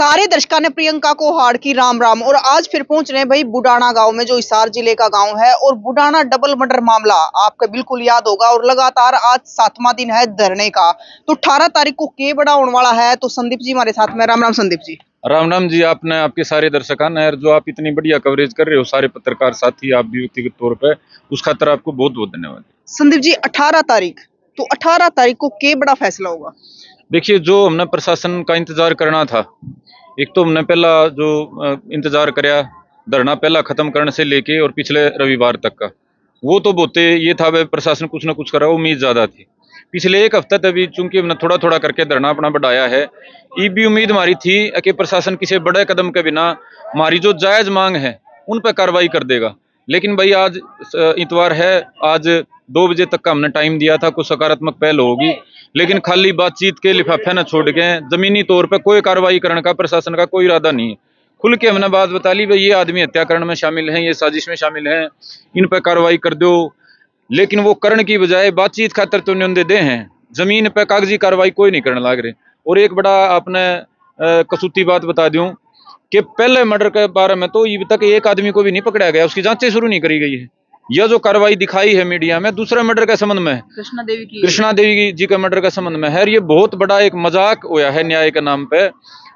सारे दर्शकों ने प्रियंका को हार की राम राम। और आज फिर पहुंच रहे हैं भाई बुडाना गांव में, जो हिसार जिले का गांव है। और बुडाना डबल मर्डर मामला आपको बिल्कुल याद होगा। और लगातार आज 7वां दिन है धरने का। तो 18 तारीख को के बड़ा होने वाला है। तो संदीप जी हमारे साथ में। राम राम संदीप जी। राम राम जी। आपने आपके सारे दर्शकों ने जो आप इतनी बढ़िया कवरेज कर रहे हो, सारे पत्रकार साथी, आप भी व्यक्तिगत तौर पे, उस खातर आपको बहुत बहुत धन्यवाद। संदीप जी 18 तारीख, तो 18 तारीख को के बड़ा फैसला होगा। देखिए, जो हमने प्रशासन का इंतजार करना था, एक तो हमने पहला जो इंतजार कराया धरना पहला खत्म करने से लेके और पिछले रविवार तक का, वो तो बोते ये था भाई प्रशासन कुछ ना कुछ करा, उम्मीद ज्यादा थी। पिछले एक हफ्ते तक भी चूंकि हमने थोड़ा थोड़ा करके धरना अपना बढ़ाया है, ये भी उम्मीद हमारी थी कि प्रशासन किसी बड़े कदम के बिना हमारी जो जायज मांग है उन पर कार्रवाई कर देगा। लेकिन भाई आज इतवार है, आज 2 बजे तक का हमने टाइम दिया था, कुछ सकारात्मक पहल होगी, लेकिन खाली बातचीत के लिफाफे न छोड़ के जमीनी तौर पर कोई कार्रवाई करने का प्रशासन का कोई इरादा नहीं है। खुल के हमने बात बता ली, भाई ये आदमी हत्याकरण में शामिल हैं, ये साजिश में शामिल हैं, इन पर कार्रवाई कर दो। लेकिन वो करण की बजाय बातचीत खातर तो न्योंदे दे हैं, जमीन पर कागजी कार्रवाई कोई नहीं करने लग रहे। और एक बड़ा आपने कसूती बात बता दूं कि पहले मर्डर के बारे में तो अभी तक एक आदमी को भी नहीं पकड़ा गया, उसकी जांचें शुरू नहीं करी गई है। यह जो कार्रवाई दिखाई है मीडिया में दूसरे मर्डर के संबंध में, कृष्णा देवी जी के मर्डर के संबंध में है, ये बहुत बड़ा एक मजाक होया है न्याय के नाम पे।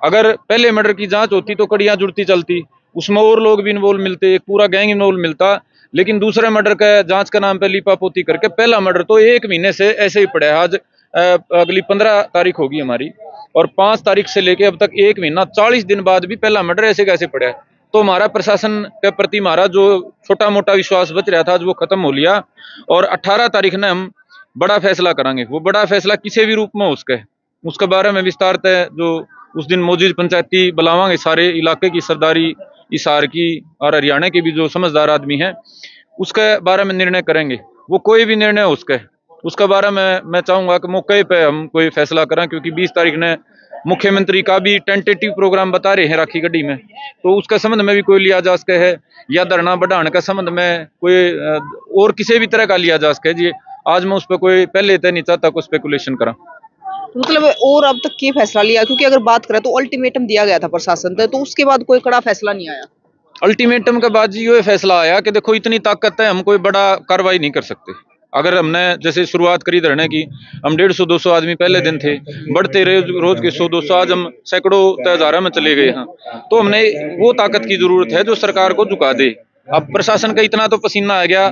अगर पहले मर्डर की जांच होती तो कड़ियां जुड़ती चलती, उसमें और लोग भी इन्वॉल्व मिलते, एक पूरा गैंग इन्वॉल्व मिलता। लेकिन दूसरे मर्डर का जांच के नाम पे लीपापोती करके पहला मर्डर तो 1 महीने से ऐसे ही पड़ा है। आज अगली 15 तारीख होगी हमारी, और 5 तारीख से लेके अब तक 1 महीना 40 दिन बाद भी पहला मर्डर ऐसे कैसे पड़ा है। तो हमारा प्रशासन के प्रति हमारा जो छोटा मोटा विश्वास बच रहा था, आज वो खत्म हो लिया। और 18 तारीख ने हम बड़ा फैसला करांगे। वो बड़ा फैसला किसी भी रूप में उसके बारे में विस्तारत है, जो उस दिन मौजूद पंचायती बुलावांगे, सारे इलाके की सरदारी, हिसार की और हरियाणा के भी जो समझदार आदमी हैं, उसके बारे में निर्णय करेंगे। वो कोई भी निर्णय हो उसके बारे में मैं चाहूंगा कि मौके पे हम कोई फैसला करें, क्योंकि 20 तारीख ने मुख्यमंत्री का भी टेंटेटिव प्रोग्राम बता रहे हैं राखी गड्डी में, तो उसके संबंध में भी कोई लिया जा सके है, या धरना बढ़ाने के संबंध में कोई और किसी भी तरह का लिया जा सके जी। आज मैं उस पर कोई पहले तय नहीं चाहता कोई स्पेकुलेशन करा। मतलब और अब तक क्या फैसला लिया, क्योंकि अगर बात करें तो अल्टीमेटम दिया गया था प्रशासन से, तो उसके बाद कोई कड़ा फैसला नहीं आया। अल्टीमेटम के बाद जी ये फैसला आया कि देखो इतनी ताकत है, हम कोई बड़ा कार्रवाई नहीं कर सकते। अगर हमने जैसे शुरुआत करी धरने की, हम 150-200 आदमी पहले दिन थे, बढ़ते रोज के 100-200, आज हम सैकड़ों हजारों में चले गए हैं। तो हमने वो ताकत की जरूरत है जो सरकार को झुका दे। अब प्रशासन का इतना तो पसीना आ गया,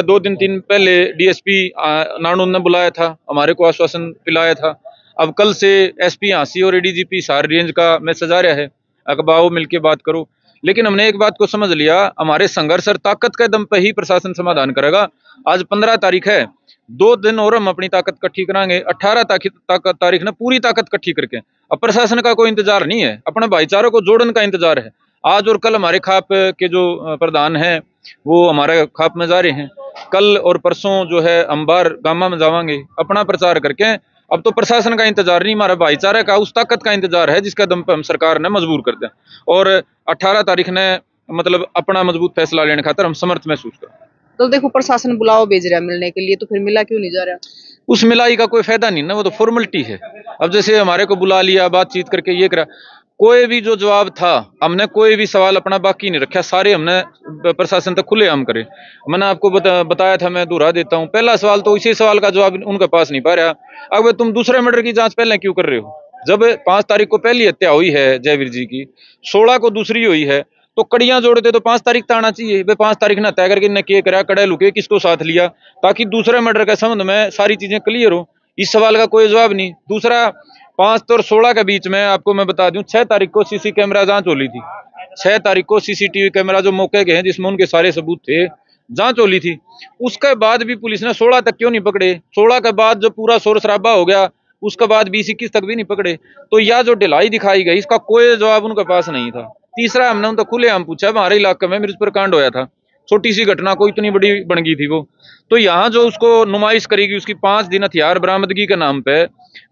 2 दिन 3 पहले डीएसपी नानून ने बुलाया था, हमारे को आश्वासन पिलाया था। अब कल से एसपी हांसी और एडीजीपी सार रेंज का मैसेज आ रहा है, अखबाओ मिलके बात करो। लेकिन हमने एक बात को समझ लिया, हमारे संघर्ष और ताकत के दम पे ही प्रशासन समाधान करेगा। आज 15 तारीख है, 2 दिन और हम अपनी ताकत इकट्ठी करांगे। 18 तारीख ने पूरी ताकत इकट्ठी करके, अब प्रशासन का कोई इंतजार नहीं है, अपने भाईचारों को जोड़ने का इंतजार है। आज और कल हमारे खाप के जो प्रधान हैं वो हमारे खाप में जा रहे हैं, कल और परसों जो है हम बाहर गामा में जावांगे अपना प्रचार करके। अब तो प्रशासन का इंतजार नहीं, हमारा भाईचारे का उस ताकत का इंतजार है जिसका दम पे हम सरकार ने मजबूर कर दिया। और 18 तारीख ने मतलब अपना मजबूत फैसला लेने खातर हम समर्थ महसूस कर। तो देखो प्रशासन बुलाओ भेज रहा है मिलने के लिए, तो फिर मिला क्यों नहीं जा रहा? उस मिलाई का कोई फायदा नहीं ना, वो तो फॉर्मेलिटी है। अब जैसे हमारे को बुला लिया, बातचीत करके ये करा, कोई भी जो जवाब था, हमने कोई भी सवाल अपना बाकी नहीं रखा, सारे हमने प्रशासन तक खुले आम करे। मैंने आपको बताया था, मैं दोहरा देता हूँ, पहला सवाल तो इसी सवाल का जवाब उनके पास नहीं पा रहा। अब तुम दूसरे मर्डर की जांच पहले क्यों कर रहे हो? जब 5 तारीख को पहली हत्या हुई है जयवीर जी की, 16 को दूसरी हुई है, तो कड़ियां जोड़ते तो 5 तारीख तक आना चाहिए। वे 5 तारीख ने तय करके इन्हें क्या करा, कड़े लुके किसको साथ लिया, ताकि दूसरे मर्डर के संबंध में सारी चीजें क्लियर हो। इस सवाल का कोई जवाब नहीं। दूसरा, 5 और 16 के बीच में आपको मैं बता दूं, 6 तारीख को सीसी कैमरा जांच हो ली थी। 6 तारीख को सीसीटीवी कैमरा जो मौके के हैं जिसमें उनके सारे सबूत थे, जांच हो ली थी। उसके बाद भी पुलिस ने 16 तक क्यों नहीं पकड़े? 16 के बाद जो पूरा शोर शराबा हो गया, उसके बाद 20-21 तक भी नहीं पकड़े। तो यह जो ढिलाई दिखाई गई, इसका कोई जवाब उनके पास नहीं था। तीसरा, हमने उनको खुलेआम पूछा, हमारे इलाके में मिर्जपुर कांड होया था, छोटी सी घटना को इतनी बड़ी बन गई थी वो, तो यहाँ जो उसको नुमाइश करेगी उसकी 5 दिन हथियार बरामदगी के नाम पे,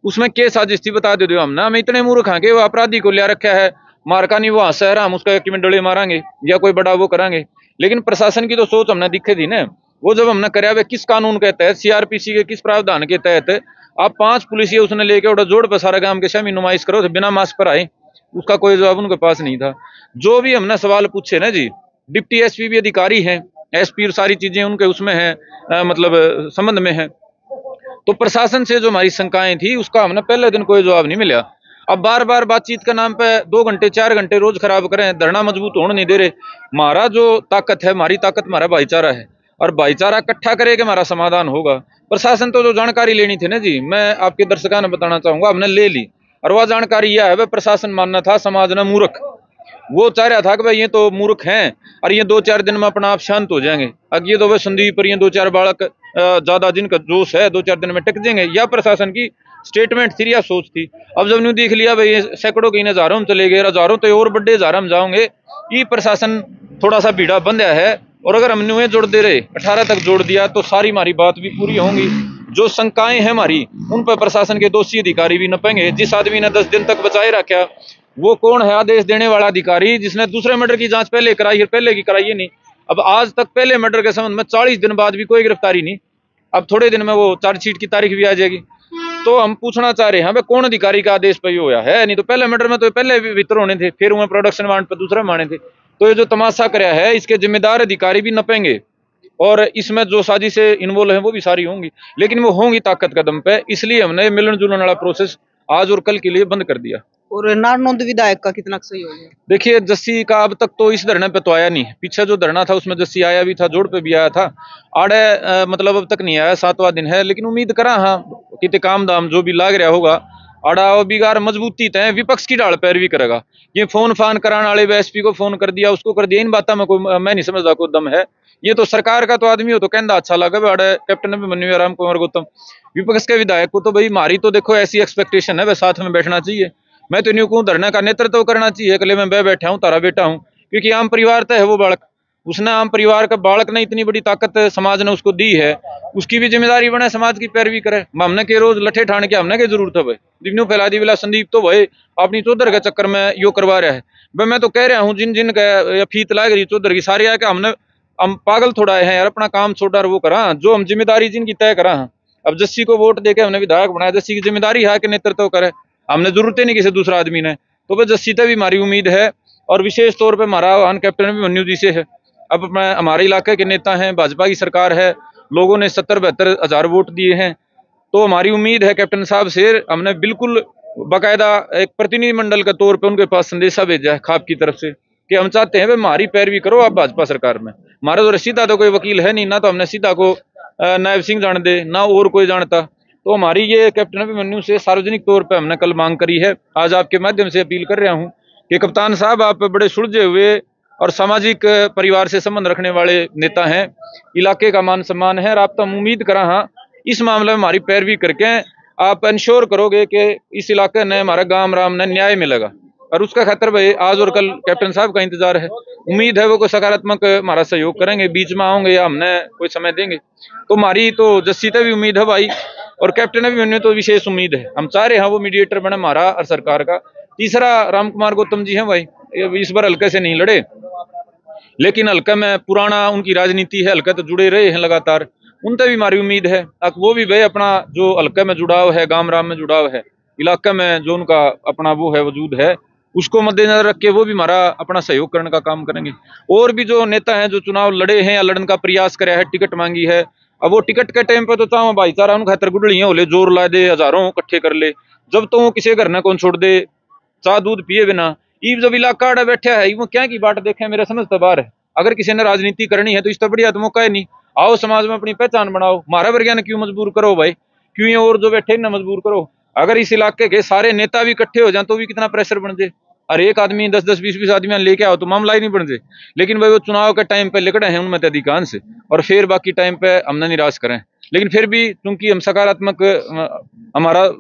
उसमें क्या साजिश थी बता दे दो। हमने हमें इतने मूर्ख हैं कि वो अपराधी को लिया रखा है, मारका नहीं, वो शहर हम उसका कि डले मारांगे या कोई बड़ा वो करांगे। लेकिन प्रशासन की तो सोच हमने दिखे थी ना, वो जब हमने कराया वे किस कानून के तहत, सीआरपीसी के किस प्रावधान के तहत आप 5 पुलिस उसने लेके जोड़ पर सारा गांव के शामी नुमाइश करो, तो बिना मास्क पर आए, उसका कोई जवाब उनके पास नहीं था। जो भी हमने सवाल पूछे ना जी, डिप्टी एसपी भी अधिकारी हैं, एसपी और सारी चीजें उनके उसमें है, मतलब संबंध में है। तो प्रशासन से जो हमारी शंकाएं थी उसका हमने पहले दिन कोई जवाब नहीं मिला। अब बार बार बातचीत के नाम पे 2 घंटे 4 घंटे रोज खराब करें, धरना मजबूत होने नहीं दे रहे। हमारा जो ताकत है, हमारी ताकत हमारा भाईचारा है, और भाईचारा इकट्ठा करे कि हमारा समाधान होगा। प्रशासन तो जो जानकारी लेनी थी ना जी, मैं आपके दर्शकों ने बताना चाहूंगा, हमने ले ली। और वह जानकारी यह है, वह प्रशासन मानना था समाज ने मूर्ख। वो चाह रहा था कि भाई ये तो मूर्ख हैं और ये 2-4 दिन में अपना आप शांत हो जाएंगे। अब ये तो वह संदीप और ये 2-4 बालक ज्यादा जिनका जोश है 2-4 दिन में टिक जाएंगे, या प्रशासन की स्टेटमेंट थी या सोच थी। अब जब न्यू देख लिया भाई ये सैकड़ों की हजारों में चले गए, हजारों तो और बड़े हजारों में जाओगे, ये प्रशासन थोड़ा सा भीड़ा बंधा है। और अगर हम न्यू जोड़ दे रहे 18 तक जोड़ दिया तो सारी हमारी बात भी पूरी होंगी। जो शंकाएं हैं हमारी, उन पर प्रशासन के दोषी अधिकारी भी नपेंगे। जिस आदमी ने 10 दिन तक बचाए रखा, वो कौन है? आदेश देने वाला अधिकारी जिसने दूसरे मर्डर की जांच पहले कराई है, पहले की कराई है नहीं। अब आज तक पहले मर्डर के संबंध में 40 दिन बाद भी कोई गिरफ्तारी नहीं। अब थोड़े दिन में वो चार्जशीट की तारीख भी आ जाएगी। तो हम पूछना चाह रहे हैं भाई कौन अधिकारी का आदेश पे हुआ है? नहीं तो पहले मर्डर में तो पहले भी वितर होने थे, फिर उन्हें प्रोडक्शन वारंट पर दूसरा माने थे। तो ये जो तमाशा कराया है, इसके जिम्मेदार अधिकारी भी नपेंगे, और इसमें जो साजिशें इन्वॉल्व हैं वो भी सारी होंगी, लेकिन वो होंगी ताकत कदम पे। इसलिए हमने मिलन जुलन वाला प्रोसेस आज और कल के लिए बंद कर दिया। और नारनौंद विधायक का कितना सही हो गया? देखिए, जस्सी का अब तक तो इस धरने पे तो आया नहीं। पीछे जो धरना था उसमें जस्सी आया भी था, जोड़ पे भी आया था। आड़े मतलब अब तक नहीं आया, 7वां दिन है, लेकिन उम्मीद करा हाँ कि काम दाम जो भी लाग रहा होगा आड़ा और बिगार मजबूती तय विपक्ष की डाल पैरवी करेगा। ये फोन फान कराने वाले एसपी को फोन कर दिया, उसको कर दिया, इन बातों में कोई मैं नहीं समझता कोई दम है। ये तो सरकार का तो आदमी हो तो कहना अच्छा लगा भाई कैप्टन अभिमन्यु राम कुमार गौतम। विपक्ष के विधायक को तो भाई हमारी तो देखो ऐसी एक्सपेक्टेशन है, वह साथ में बैठना चाहिए। मैं तो न्यू कहूँ धरना का नेतृत्व करना चाहिए, कले मैं बैठा हूँ, तारा बेटा हूँ, क्योंकि आम परिवार तो है वो बालक। उसने आम परिवार का बालक ने इतनी बड़ी ताकत समाज ने उसको दी है, उसकी भी जिम्मेदारी बने समाज की पैरवी करे। हमने के रोज लठे ठाण के हमने की जरूरत है भाई? दिव्यू फैला दी बिला संदीप तो भाई अपनी चौधर के चक्कर में यो करवा रहा है। भाई मैं तो कह रहा हूँ जिन जिन का फीत लाग रही चौधर की सारी है कि हम पागल थोड़ा है यार, अपना काम छोड़ा वो करा जो हम जिम्मेदारी जिनकी तय करा। अब जस्सी को वोट देके हमने विधायक बनाया, जस्सी की जिम्मेदारी है कि नेतृत्व करे, हमने जरूरत ही नहीं किसी दूसरा आदमी ने। तो बस जस्सी से भी हमारी उम्मीद है, और विशेष तौर पे हमारा आह्वान कैप्टन अभिमन्यु जी से है। अब हमारे इलाके के नेता हैं, भाजपा की सरकार है, लोगों ने 70-72 हजार वोट दिए हैं। तो हमारी उम्मीद है कैप्टन साहब से, हमने बिल्कुल बाकायदा एक प्रतिनिधिमंडल के तौर पे उनके पास संदेशा भेजा है खाप की तरफ से कि हम चाहते हैं भाई हमारी पैरवी करो आप भाजपा सरकार में। हमारा तो सीधा तो कोई वकील है नहीं, ना तो हमने सीधा को नायब सिंह जान दे, ना और कोई जानता। तो हमारी ये कैप्टन अभिमन्यु से सार्वजनिक तौर पे हमने कल मांग करी है। आज आपके माध्यम से अपील कर रहा हूँ कि कप्तान साहब आप बड़े सुलझे हुए और सामाजिक परिवार से संबंध रखने वाले नेता हैं, इलाके का मान सम्मान है, और आप तो हम उम्मीद करा हाँ इस मामले में हमारी पैरवी करके आप इंश्योर करोगे कि इस इलाके ने हमारा गांव राम ने न्याय मिलेगा। और उसका खातर भाई आज और कल कैप्टन साहब का इंतजार है। उम्मीद है वो कोई सकारात्मक हमारा सहयोग करेंगे, बीच में आओगे या हमने कोई समय देंगे। तो हमारी तो जस्सी से भी उम्मीद है भाई, और कैप्टन अभिमन्यु तो विशेष उम्मीद है। हम चाह रहे हैं वो मीडिएटर बने हमारा और सरकार का। तीसरा राम कुमार गौतम जी हैं भाई, इस बार हल्के से नहीं लड़े, लेकिन हल्का में पुराना उनकी राजनीति है, हल्का तो जुड़े रहे हैं लगातार, उनसे भी हमारी उम्मीद है वो भी भाई अपना जो हल्का में जुड़ाव है, गांव राम में जुड़ाव है, इलाका में जो उनका अपना वो है वजूद है, उसको मद्देनजर रख के वो भी हमारा अपना सहयोग करने का काम करेंगे। और भी जो नेता हैं जो चुनाव लड़े हैं या लड़ने का प्रयास करे है, टिकट मांगी है, अब वो टिकट के टाइम पे तो चाहो भाईचारा उनका खतर गुडलियां हो ले, जोर ला दे, हजारों इकट्ठे कर ले, जब तो वो किसी घर ने कौन छोड़ दे चाह दूध पिए बिना। ईब जब इलाका आड़ा बैठा है वो क्या की बात देखे, मेरा समझ तो बाहर है। अगर किसी ने राजनीति करनी है तो इस तो बढ़िया तो मौका है नहीं, आओ समाज में अपनी पहचान बनाओ। हमारा वर्गिया ने क्यों मजबूर करो भाई, क्यों ये और जो बैठे ना मजबूर करो। अगर इस इलाके के सारे नेता भी इकट्ठे हो जाए तो भी कितना प्रेशर बन जाए। अरे एक आदमी 10-10, 20-20 आदमी लेके आओ तो मामला ही नहीं बन जाए। लेकिन भाई वो चुनाव के टाइम पे लिकड़े हैं उनमें अधिकांश, और फिर बाकी टाइम पे हमने निराश करें। लेकिन फिर भी क्योंकि हम सकारात्मक,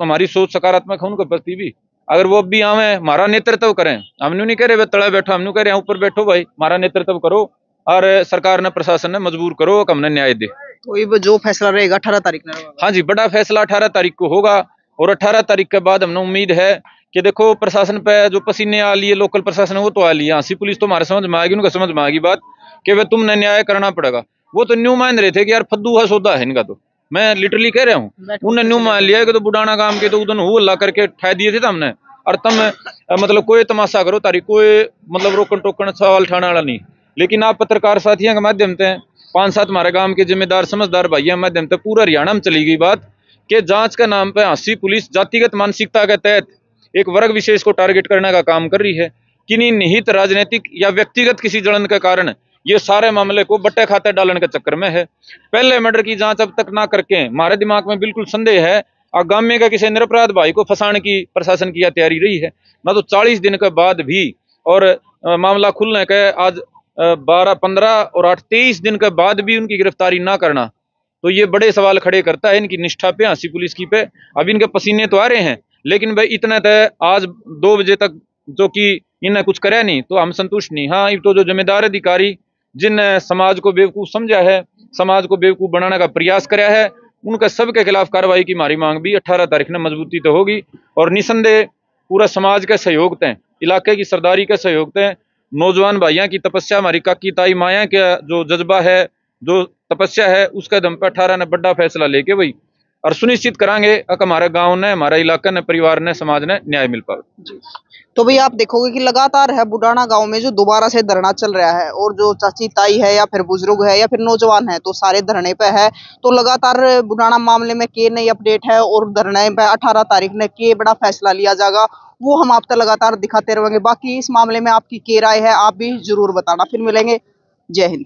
हमारी सोच सकारात्मक है उनके प्रति भी, अगर वो अब भी आवे हमारा नेतृत्व करें, हम नहीं कह रहे तला बैठो, हम कह रहे हैं ऊपर बैठो भाई, हमारा नेतृत्व करो और सरकार ने प्रशासन ने मजबूर करो कि हमने न्याय दे। तो ये जो फैसला रहेगा 18 तारीख में? हाँ जी, बड़ा फैसला 18 तारीख को होगा, और 18 तारीख के बाद हमने उम्मीद है कि देखो प्रशासन पे जो पसीने आ लिए, लोकल प्रशासन है वो तो आ लिया, हाँ सी पुलिस तो हमारे समझ में आएगी, उनका समझ में आएगी बात कि वे तुमने न्याय करना पड़ेगा। वो तो न्यू मान रहे थे कि यार फद्दू है सौदा है इनका, तो मैं लिटरली कह रहा हूँ, उन्हें न्यू मान लिया कि तो बुडाना गांव के तो उधर हल्ला करके ठा दिए थे हमने, और तुम मतलब कोई तमाशा करो तारी कोई मतलब रोकन टोकन सवाल ठाने वाला नहीं। लेकिन आप पत्रकार साथियों के माध्यम से 5-7 हमारे गांव के जिम्मेदार समझदार भाइयों के माध्यम से पूरा हरियाणा में चली गई बात कि जांच के नाम पे हांसी पुलिस जातिगत मानसिकता के तहत एक वर्ग विशेष को टारगेट करने का काम कर रही है। किन्हीं निहित राजनीतिक या व्यक्तिगत किसी जलन के कारण ये सारे मामले को बट्टे खाते डालने के चक्कर में है। पहले मर्डर की जांच अब तक ना करके हमारे दिमाग में बिल्कुल संदेह है आगामी का किसी निरपराध भाई को फंसाने की प्रशासन की यह तैयारी रही है। ना तो 40 दिन के बाद भी और मामला खुलने के आज 12, 15 और 8, 23 दिन के बाद भी उनकी गिरफ्तारी ना करना तो ये बड़े सवाल खड़े करता है इनकी निष्ठा पे, हांसी पुलिस की पे। अब इनके पसीने तो आ रहे हैं लेकिन भाई इतना तय आज 2 बजे तक जो कि इन्हें कुछ करे नहीं तो हम संतुष्ट नहीं। हाँ, तो जो जिम्मेदार अधिकारी जिन समाज को बेवकूफ समझा है, समाज को बेवकूफ बनाने का प्रयास कराया है, उनका सबके खिलाफ कार्रवाई की हमारी मांग भी 18 तारीख में मजबूती तो होगी। और निसंदेह पूरा समाज के सहयोग थे, इलाके की सरदारी के सहयोग थे, नौजवान भाइयों की तपस्या, हमारी काकी ताई माया का जो जज्बा है, जो तपस्या है, उसके दम पर 18 ने बड़ा फैसला लेके भाई और सुनिश्चित करांगे कि हमारे गांव ने, हमारा इलाका ने, परिवार ने, समाज ने न्याय मिल पाए। तो भाई आप देखोगे कि लगातार है बुडाना गांव में जो दोबारा से धरना चल रहा है और जो चाची ताई है या फिर बुजुर्ग है या फिर नौजवान है तो सारे धरने पे है। तो लगातार बुडाना मामले में के नई अपडेट है और धरने पे 18 तारीख ने के बड़ा फैसला लिया जाएगा वो हम आप तक लगातार दिखाते रहेंगे। बाकी इस मामले में आपकी क्या राय है आप भी जरूर बताना। फिर मिलेंगे। जय हिंद।